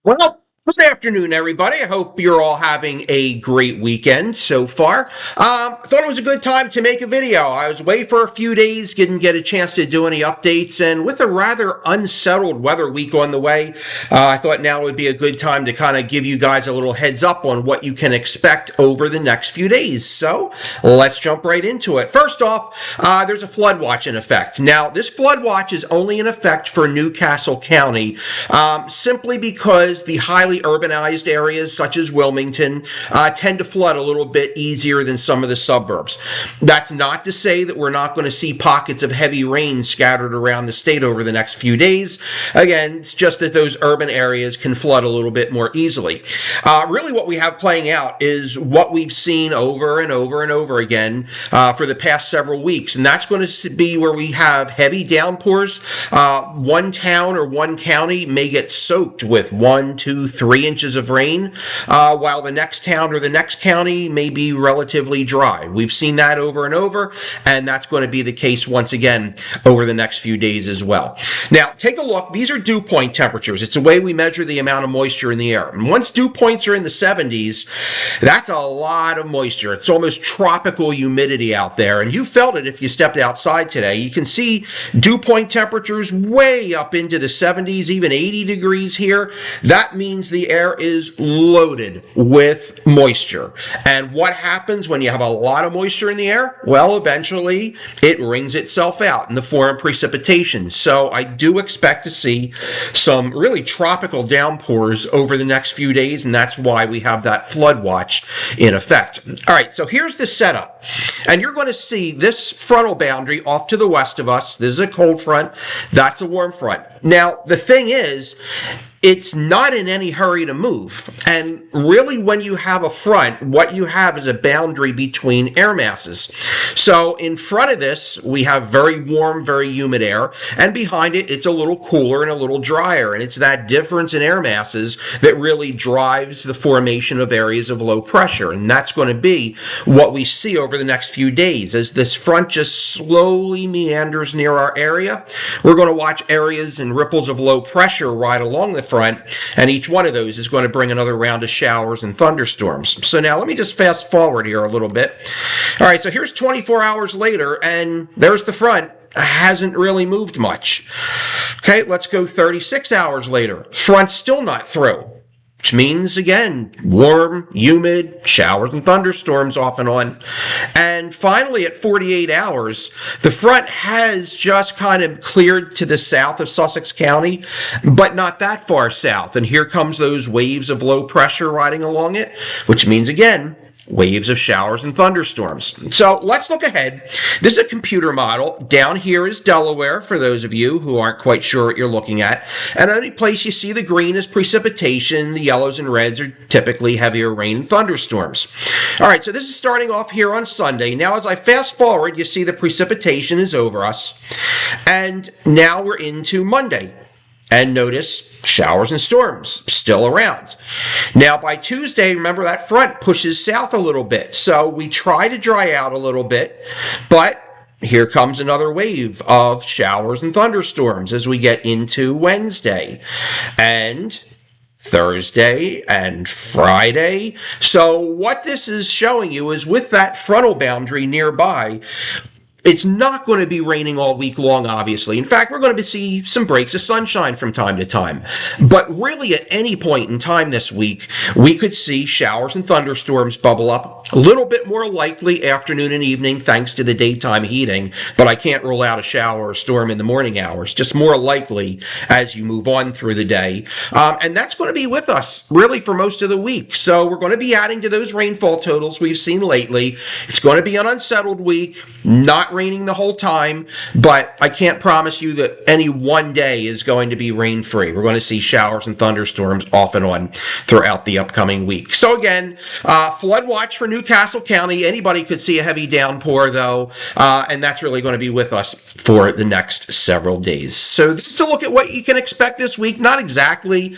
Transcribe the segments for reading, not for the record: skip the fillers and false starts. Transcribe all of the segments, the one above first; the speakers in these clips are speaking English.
Well, good afternoon, everybody. I hope you're all having a great weekend so far. Thought it was a good time to make a video. I was away for a few days, didn't get a chance to do any updates, and with a rather unsettled weather week on the way, I thought now would be a good time to kind of give you guys a little heads up on what you can expect over the next few days. So let's jump right into it. First off, there's a flood watch in effect. Now, this flood watch is only in effect for Newcastle County, simply because the highly urbanized areas such as Wilmington tend to flood a little bit easier than some of the suburbs. That's not to say that we're not going to see pockets of heavy rain scattered around the state over the next few days. Again, it's just that those urban areas can flood a little bit more easily. Really what we have playing out is what we've seen over and over and over again for the past several weeks, and that's going to be where we have heavy downpours. One town or one county may get soaked with 1, 2, 3 inches of rain, while the next town or the next county may be relatively dry. We've seen that over and over, and that's going to be the case once again over the next few days as well. Now, take a look. These are dew point temperatures. It's a way we measure the amount of moisture in the air. And once dew points are in the 70s, that's a lot of moisture. It's almost tropical humidity out there, and you felt it if you stepped outside today. You can see dew point temperatures way up into the 70s, even 80 degrees here. That means the air is loaded with moisture. And what happens when you have a lot of moisture in the air? Well, eventually it wrings itself out in the form of precipitation. So I do expect to see some really tropical downpours over the next few days, and that's why we have that flood watch in effect. All right, so here's the setup. And you're going to see this frontal boundary off to the west of us. This is a cold front. That's a warm front. Now, the thing is, it's not in any hurry to move. And really, when you have a front, what you have is a boundary between air masses. So in front of this, we have very warm, very humid air, and behind it, it's a little cooler and a little drier. And it's that difference in air masses that really drives the formation of areas of low pressure. And that's going to be what we see over the next few days. As this front just slowly meanders near our area, we're going to watch areas and ripples of low pressure right along the front, and each one of those is going to bring another round of showers and thunderstorms. So now let me just fast forward here a little bit. All right, so here's 24 hours later, and there's the front. Hasn't really moved much. Okay, let's go 36 hours later. Front's still not through, which means, again, warm, humid, showers and thunderstorms off and on. And finally, at 48 hours, the front has just kind of cleared to the south of Sussex County, but not that far south. And here comes those waves of low pressure riding along it, which means, again, waves of showers and thunderstorms. So let's look ahead. This is a computer model. Down here is Delaware, for those of you who aren't quite sure what you're looking at. And the only place you see the green is precipitation. The yellows and reds are typically heavier rain and thunderstorms. All right, so this is starting off here on Sunday. Now, as I fast forward, you see the precipitation is over us. And now we're into Monday. And notice showers and storms still around. Now, by Tuesday, remember that front pushes south a little bit. So we try to dry out a little bit, but here comes another wave of showers and thunderstorms as we get into Wednesday and Thursday and Friday. So what this is showing you is with that frontal boundary nearby, it's not going to be raining all week long, obviously. In fact, we're going to see some breaks of sunshine from time to time. But really, at any point in time this week, we could see showers and thunderstorms bubble up. A little bit more likely afternoon and evening, thanks to the daytime heating. But I can't rule out a shower or storm in the morning hours. Just more likely as you move on through the day. And that's going to be with us, really, for most of the week. So we're going to be adding to those rainfall totals we've seen lately. It's going to be an unsettled week, not raining the whole time, but I can't promise you that any one day is going to be rain-free. We're going to see showers and thunderstorms off and on throughout the upcoming week. So again, flood watch for Newcastle County. Anybody could see a heavy downpour, though, and that's really going to be with us for the next several days. So this is a look at what you can expect this week. Not exactly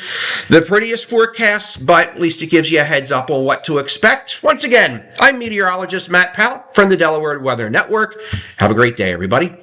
the prettiest forecast, but at least it gives you a heads up on what to expect. Once again, I'm meteorologist Matt Powell from the Delaware Weather Network. Have a great day, everybody.